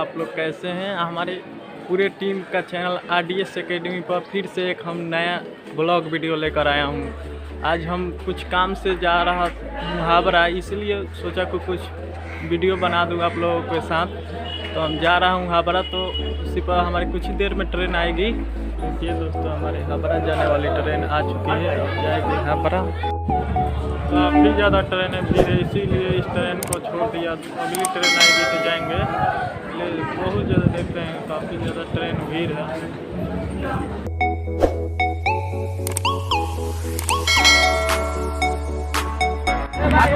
आप लोग कैसे हैं। हमारे पूरे टीम का चैनल RDS एकेडमी पर फिर से एक हम नया ब्लॉग वीडियो लेकर आया हूं। आज हम कुछ काम से जा रहा हूँ हावड़ा, इसलिए सोचा कि कुछ वीडियो बना दूँ आप लोगों के साथ। तो हम जा रहा हूँ हावड़ा, तो उसी पर हमारी कुछ ही देर में ट्रेन आएगी। देखिए दोस्तों, हमारे हावड़ा जाने वाली ट्रेन आ चुकी है, अब जाएगी हावड़ा। काफ़ी ज़्यादा ट्रेन है, भीड़ है, इसीलिए इस ट्रेन को छोड़ दिया। अगली ट्रेन आएगी तो जाएंगे। बहुत ज़्यादा देख रहे हैं, काफ़ी ज़्यादा ट्रेन भीड़ है।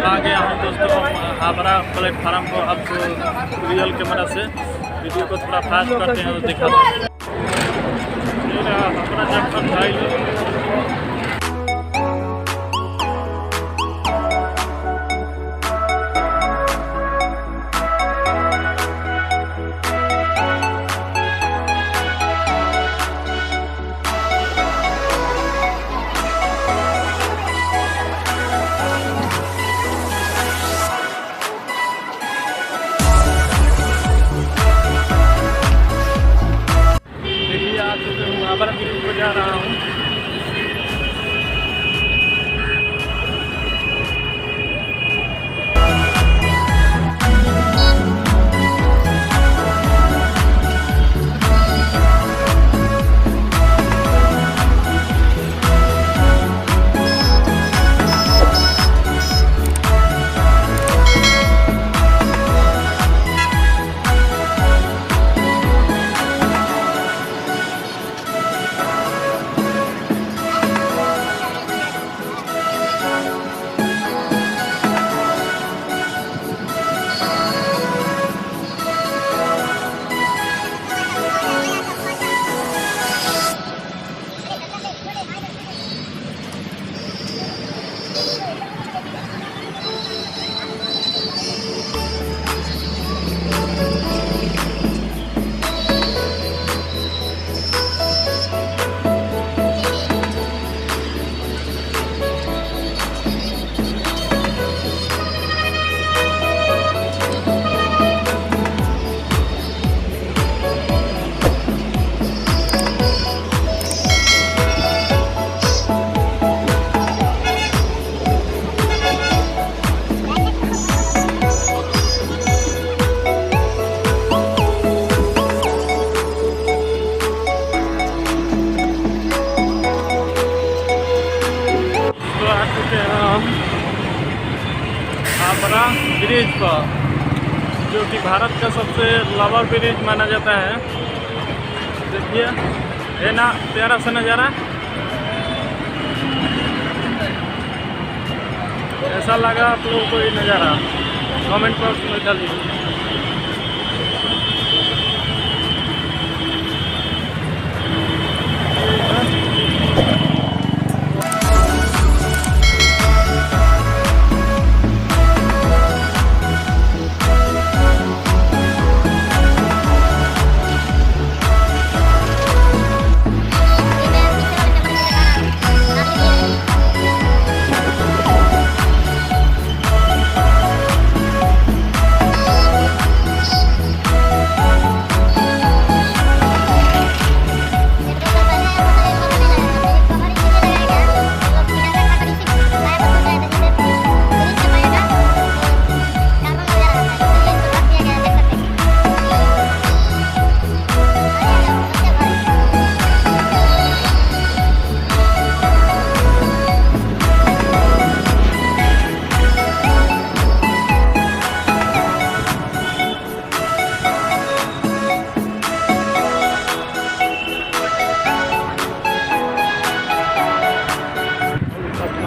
आ गया हूँ दोस्तों हावड़ा प्लेटफार्म को। अब तो रियल कैमरा से वीडियो को थोड़ा फास्ट करते हैं तो दिखाते हैं। हावड़ा जंक्शन भाई बiriz को जा रहा हूँ। हावड़ा ब्रिज पर, जो कि भारत का सबसे लंबा ब्रिज माना जाता है। देखिए है ना, प्यारा सा नज़ारा। ऐसा लगा आप लोगों को ये नज़ारा, कमेंट बॉक्स में डालिए।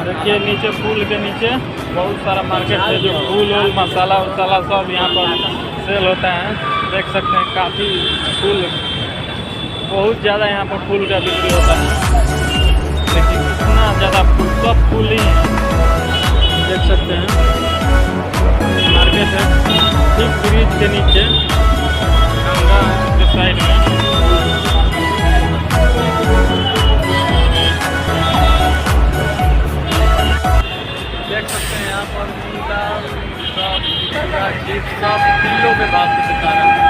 देखिए नीचे पुल के नीचे बहुत सारा मार्केट है, जो फूल और मसाला वसाला सब यहाँ पर सेल होता है। देख सकते हैं काफ़ी फूल, बहुत ज़्यादा यहाँ पर फूल का बिक्री होता है। देखिए कितना ज़्यादा फूल, सब फूल ही हैं। देख सकते हैं मार्केट है ठीक ब्रिज के नीचे, गंगा के साइड में। देख सकते हैं यहाँ पर सब किलो के भाव से बिका रहा है।